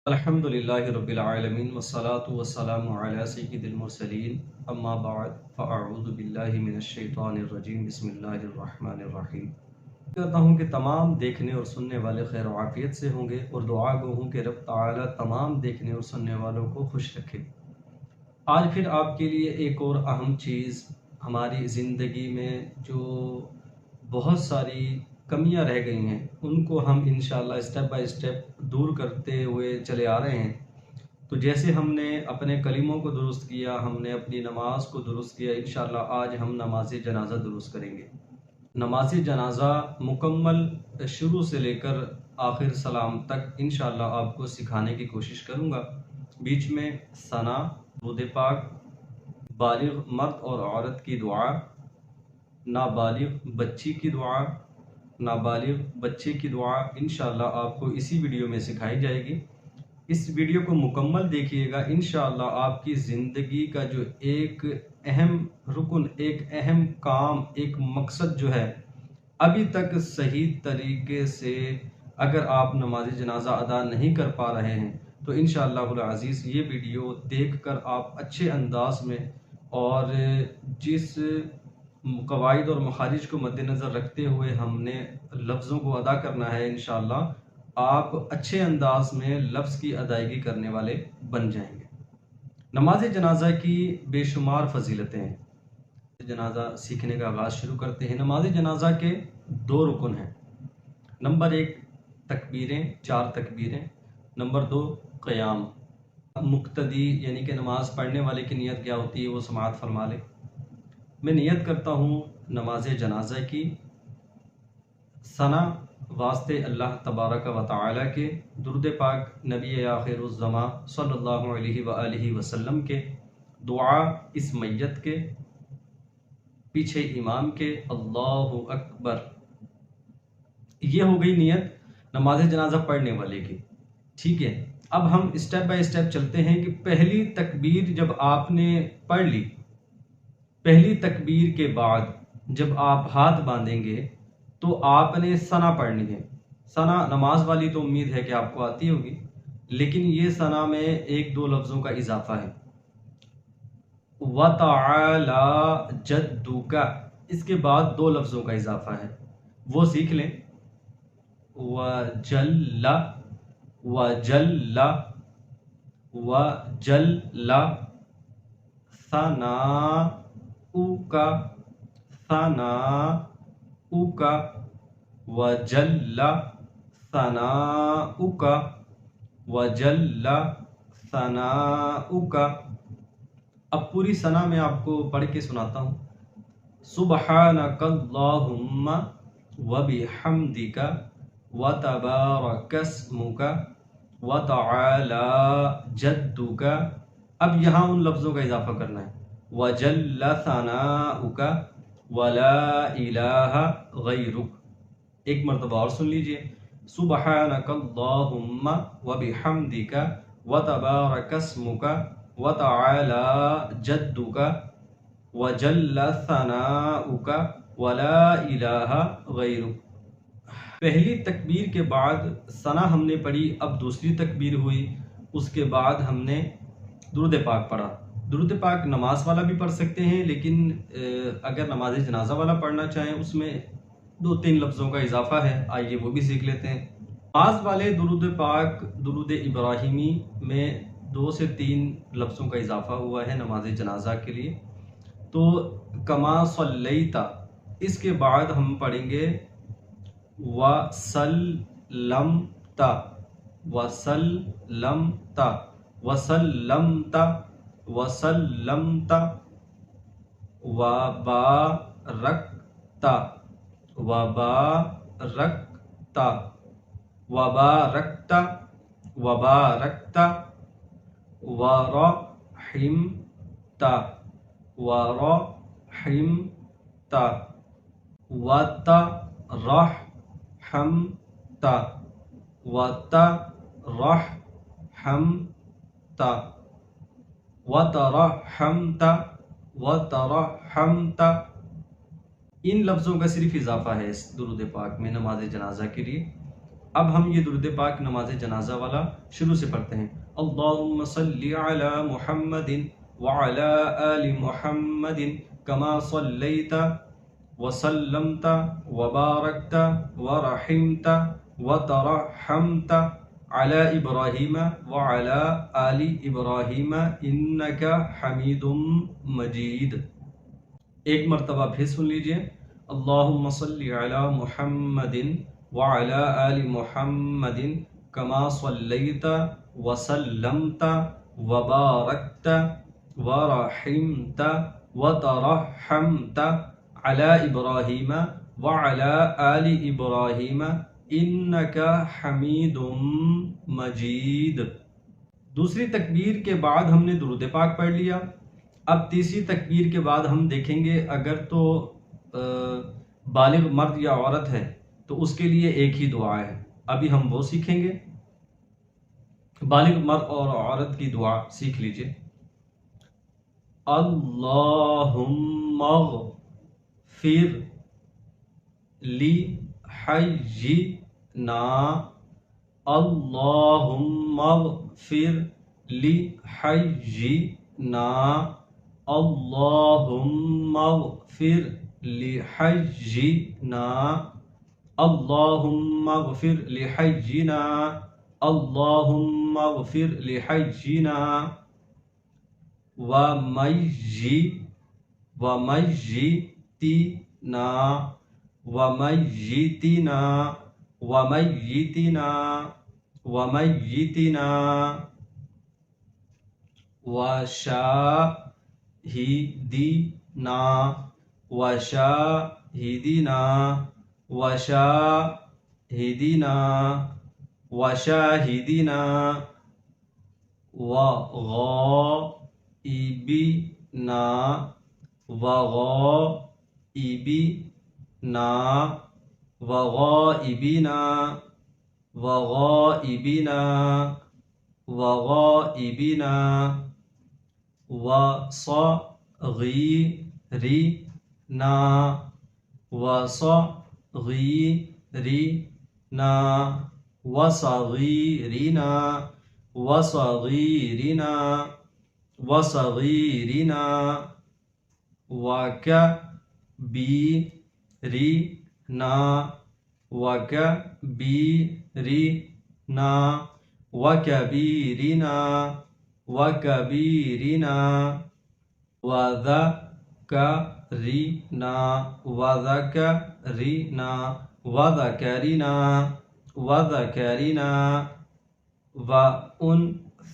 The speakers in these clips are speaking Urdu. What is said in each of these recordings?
الحمدللہ رب العالمین والصلاة والسلام علی سید المرسلین اما بعد فاعوذ باللہ من الشیطان الرجیم بسم اللہ الرحمن الرحیم۔ کہتا ہوں کہ تمام دیکھنے اور سننے والے خیر و عافیت سے ہوں گے اور دعا گو ہوں کہ رب تعالی تمام دیکھنے اور سننے والوں کو خوش رکھے۔ آج پھر آپ کے لیے ایک اور اہم چیز، ہماری زندگی میں جو بہت ساری کمیاں رہ گئی ہیں ان کو ہم انشاءاللہ اسٹیپ بائی اسٹیپ دور کرتے ہوئے چلے آ رہے ہیں۔ تو جیسے ہم نے اپنے کلموں کو درست کیا، ہم نے اپنی نماز کو درست کیا، انشاءاللہ آج ہم نماز جنازہ درست کریں گے۔ نماز جنازہ مکمل شروع سے لے کر آخر سلام تک انشاءاللہ آپ کو سکھانے کی کوشش کروں گا۔ بیچ میں ثنا، درود پاک، بالغ مرد اور عورت کی دعا، نابالغ بچی کی دعا، نابالغ بچے کی دعا انشاءاللہ آپ کو اسی ویڈیو میں سکھائی جائے گی۔ اس ویڈیو کو مکمل دیکھیے گا، انشاءاللہ آپ کی زندگی کا جو ایک اہم رکن، ایک اہم کام، ایک مقصد جو ہے ابھی تک صحیح طریقے سے اگر آپ نماز جنازہ ادا نہیں کر پا رہے ہیں تو انشاءاللہ العزیز یہ ویڈیو دیکھ کر آپ اچھے انداز میں اور جس قواعد اور مخارج کو مد نظر رکھتے ہوئے ہم نے لفظوں کو ادا کرنا ہے، انشاءاللہ آپ اچھے انداز میں لفظ کی ادائیگی کرنے والے بن جائیں گے۔ نماز جنازہ کی بے شمار فضیلتیں ہیں۔ جنازہ سیکھنے کا آغاز شروع کرتے ہیں۔ نماز جنازہ کے دو رکن ہیں۔ نمبر 1 تکبیریں، 4 تکبیریں۔ نمبر 2 قیام۔ مقتدی یعنی کہ نماز پڑھنے والے کی نیت کیا ہوتی ہے وہ سماعت فرما لے۔ میں نیت کرتا ہوں نماز جنازہ کی، ثنا واسطے اللہ تبارک و تعالی کے، درود پاک نبی آخر الزماں صلی اللہ علیہ وآلہ وسلم کے، دعا اس میت کے، پیچھے امام کے، اللہ اکبر۔ یہ ہو گئی نیت نماز جنازہ پڑھنے والے کی، ٹھیک ہے۔ اب ہم اسٹیپ بائی اسٹیپ چلتے ہیں کہ پہلی تکبیر جب آپ نے پڑھ لی، پہلی تکبیر کے بعد جب آپ ہاتھ باندھیں گے تو آپ نے ثنا پڑھنی ہے۔ ثنا نماز والی تو امید ہے کہ آپ کو آتی ہوگی، لیکن یہ ثنا میں ایک دو لفظوں کا اضافہ ہے۔ وَتَعَالَى جَدُّكَ، اس کے بعد دو لفظوں کا اضافہ ہے، وہ سیکھ لیں۔ وَجَلَّ وَجَلَّ وَجَلَّ ثَنَاؤُكَ ثَنَاؤُكَ وَجَلَّ ثَنَاؤُكَ وَجَلَّ ثَنَاؤُكَ۔ اب پوری ثنا میں آپ کو پڑھ کے سناتا ہوں۔ سبحانک اللہم وبحمدک وتبارک اسمک وتعالی جدک۔ اب یہاں ان لفظوں کا اضافہ کرنا ہے، وجل ثناؤک ولا الہ غیرک۔ ایک مرتبہ اور سن لیجئے، سبحانک اللہم وبحمدک وتبارک اسمک وتعالی جدک وجل ثناؤک ولا الہ غیرک۔ پہلی تکبیر کے بعد ثنا ہم نے پڑھی، اب دوسری تکبیر ہوئی، اس کے بعد ہم نے درود پاک پڑھا۔ درود پاک نماز والا بھی پڑھ سکتے ہیں، لیکن اگر نماز جنازہ والا پڑھنا چاہیں اس میں 2-3 لفظوں کا اضافہ ہے، آئیے وہ بھی سیکھ لیتے ہیں۔ نماز والے درود پاک درود ابراہیمی میں 2 سے 3 لفظوں کا اضافہ ہوا ہے نماز جنازہ کے لیے۔ تو کما صلیت، اس کے بعد ہم پڑھیں گے وسلمت وسلمت وسلمت وسلمت وبارکت وبارکت وبارکت وبارکت ورحمت ورحمت وترحمت وترحمت وترحمت وترحمت۔ ان لفظوں کا صرف اضافہ ہے اس درود پاک میں نماز جنازہ کے لیے۔ اب ہم یہ درود پاک نماز جنازہ والا شروع سے پڑھتے ہیں. اللہم صلی علی محمد وعلی آل محمد کما صلیت وسلمت وبارکت ورحمت وترحمت علی ابراہیم وعلی آل ابراہیم انک حمید مجید. ایک مرتبہ پھر سن لیجئے. اللہم صلی علی محمد وعلی آل محمد کما صلیت وسلمت وبارکت ورحمت وترحمت علی ابراہیم وعلی آل ابراہیم انک حمید مجید. دوسری تکبیر کے بعد ہم نے درود پاک پڑھ لیا. اب تیسری تکبیر کے بعد ہم دیکھیں گے اگر تو بالغ مرد یا عورت ہے تو اس کے لیے ایک ہی دعا ہے. ابھی ہم وہ سیکھیں گے. بالغ مرد اور عورت کی دعا سیکھ لیجئے. اللہم اغفر لی حینا اللہم اغفر لی حینا اللہم اغفر لحینا اللہم اغفر لحینا اللہم اغفر لحینا ومیتنا ومیتنا ومیتنا ومیتنا وشاہدنا وشاہدنا وشاہدنا وشاہدنا وغائبنا وغائبنا وغائبنا وغائبنا وغائبنا وصغیرنا وصغیرنا وصغیرنا وصغیرنا وصغیرنا وکبیرنا وکبیرنا وکبیرنا وکبیرنا وذکرنا وذکرنا وذکرنا وذکرنا وانثانا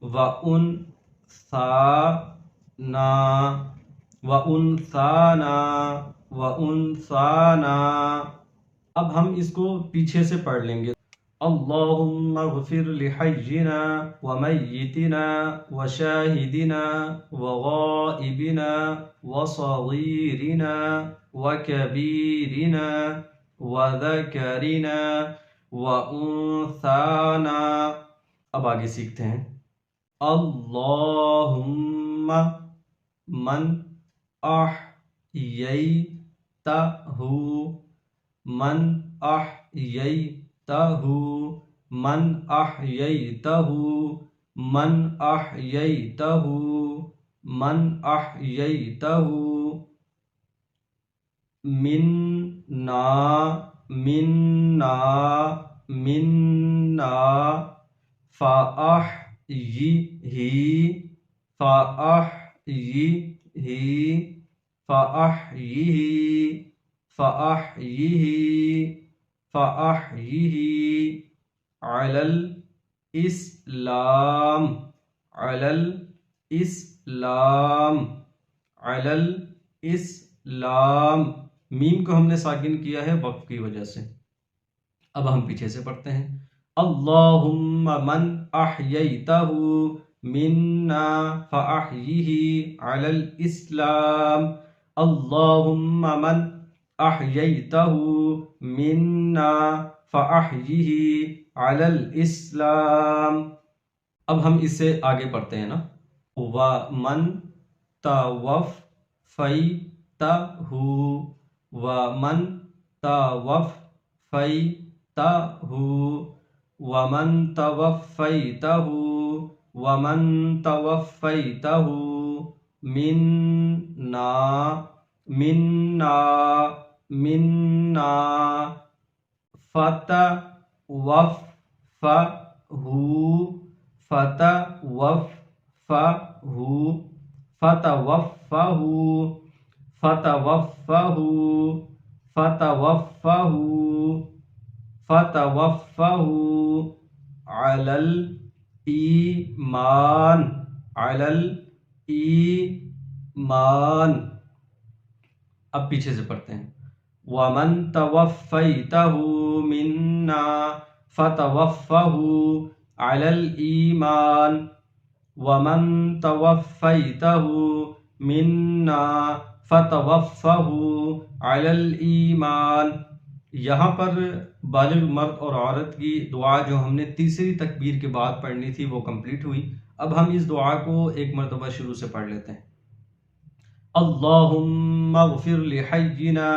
وانثانا وانثانا وانثانا. اب ہم اس کو پیچھے سے پڑھ لیں گے. اللہم اغفر لحینا ومیتنا وشاہدنا وغائبنا وصغیرنا وکبیرنا وذکرنا وانثانا. اب آگے سیکھتے ہیں. اللہم من احییتہ من احییتہ من احییتہ من احییتہ من احییتہ منا منا منا فأحیہ فأحیہ فأحیہ فأحیہ فأحیہ علی الاسلام علی الاسلام علی الاسلام. میم کو ہم نے ساکن کیا ہے وقف کی وجہ سے. اب ہم پیچھے سے پڑھتے ہیں. اللہم من احییتہ منا فأحیہ علی الاسلام اللہم من احییتہ منا فأحیہ علی الاسلام. اب ہم اس سے آگے پڑھتے ہیں نا. وَمَن تَوَفَّیْتَہُ وَمَن تَوَفَّیْتَہُ ومن توفيته منا فتوفه على الایمان. اب پیچھے سے پڑھتے ہیں. وَمَن تَوَفَّيْتَهُ مِنَّا فَتَوَفَّهُ عَلَى الْإِيمَانِ وَمَن تَوَفَّيْتَهُ مِنَّا فَتَوَفَّهُ عَلَى الْإِيمَانِ. یہاں پر بالغ مرد اور عورت کی دعا جو ہم نے تیسری تکبیر کے بعد پڑھنی تھی وہ کمپلیٹ ہوئی. اب ہم اس دعا کو ایک مرتبہ شروع سے پڑھ لیتے ہیں. اللہم اغفر لحینا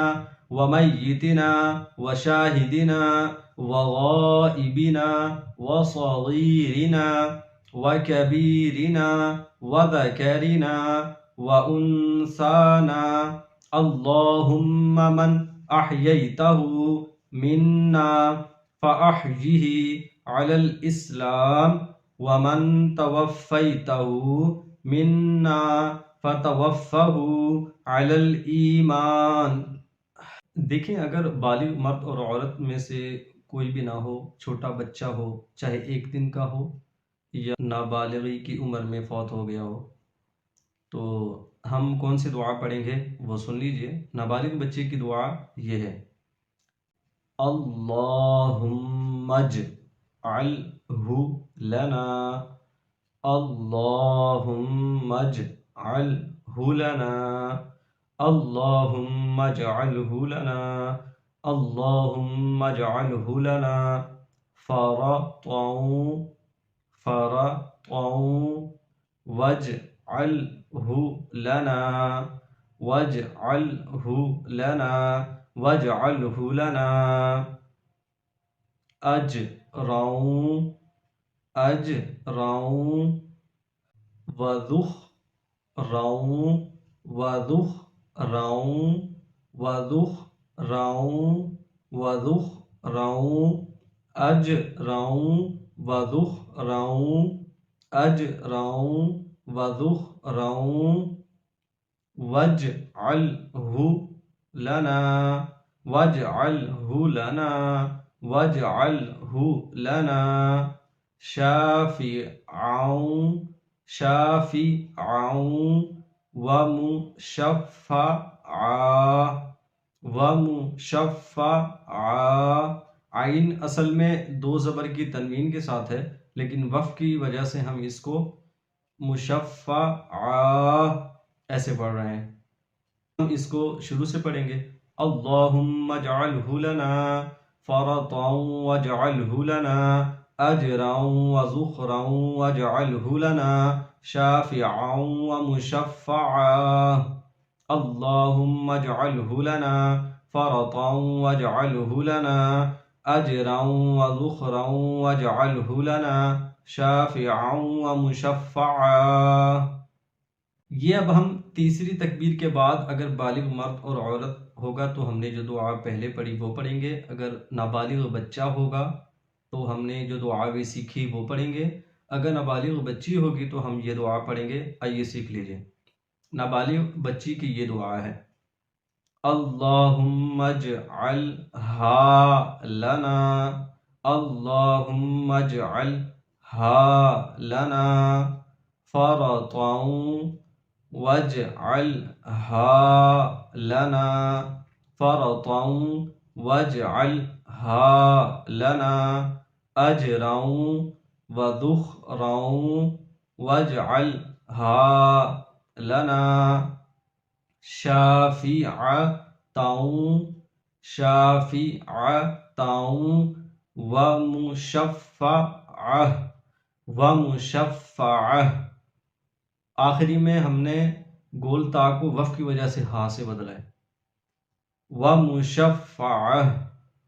ومیتنا وشاہدنا وغائبنا وصغیرنا وکبیرنا وذکرنا وانسانا. اللہم من احییتہ منا فاحیہ علی الاسلام ومن توفیتہ منا فتوفہ علی الایمان. دیکھیں اگر بالغ مرد اور عورت میں سے کوئی بھی نہ ہو، چھوٹا بچہ ہو چاہے 1 دن کا ہو یا نابالغی کی عمر میں فوت ہو گیا ہو، تو ہم کون سی دعا پڑھیں گے وہ سن لیجئے. نابالغ بچے کی دعا یہ ہے: اللہم اجعلہ لنا اللہم اجعلہ لنا اللہم اجعلہ لنا اللہم اجعلہ لنا فرطا واجعلہ لنا واجعلہ لنا اجرا وذخرا اجرا وذخرا واجعلہ لنا شافعا ومشفعا. عین اصل میں 2 زبر کی تنوین کے ساتھ ہے، لیکن وقف کی وجہ سے ہم اس کو مشفعا ایسے پڑھ رہے ہیں. ہم اس کو شروع سے پڑھیں گے. اللہم اجعلہ لنا فرطا واجعلہ لنا اجرا وذخرا واجعلہ لنا شافعا ومشفعا. اللہم اجعلہ لنا فرطا واجعلہ لنا اجرا وذخرا واجعلہ لنا شافعا ومشفعا. یہ اب ہم تیسری تکبیر کے بعد اگر بالغ مرد اور عورت ہوگا تو ہم نے جو دعا پہلے پڑھی وہ پڑھیں گے. اگر نابالغ بچہ ہوگا تو ہم نے جو دعا بھی سیکھی وہ پڑھیں گے. اگر نابالغ بچی ہوگی تو ہم یہ دعا پڑھیں گے. آئیے سیکھ لیجئے. نابالغ بچی کی یہ دعا ہے: اللہم اجعلہا لنا اللہم اجعلہا لنا فرطا واجعلہا لنا فرطا واجعلہا لنا اجرا وذخرا واجعلہا لنا شافعتا ومشفعہ. آخری میں ہم نے گول تا کو وف کی وجہ سے ہا سے بدلا ہے. ومشفعہ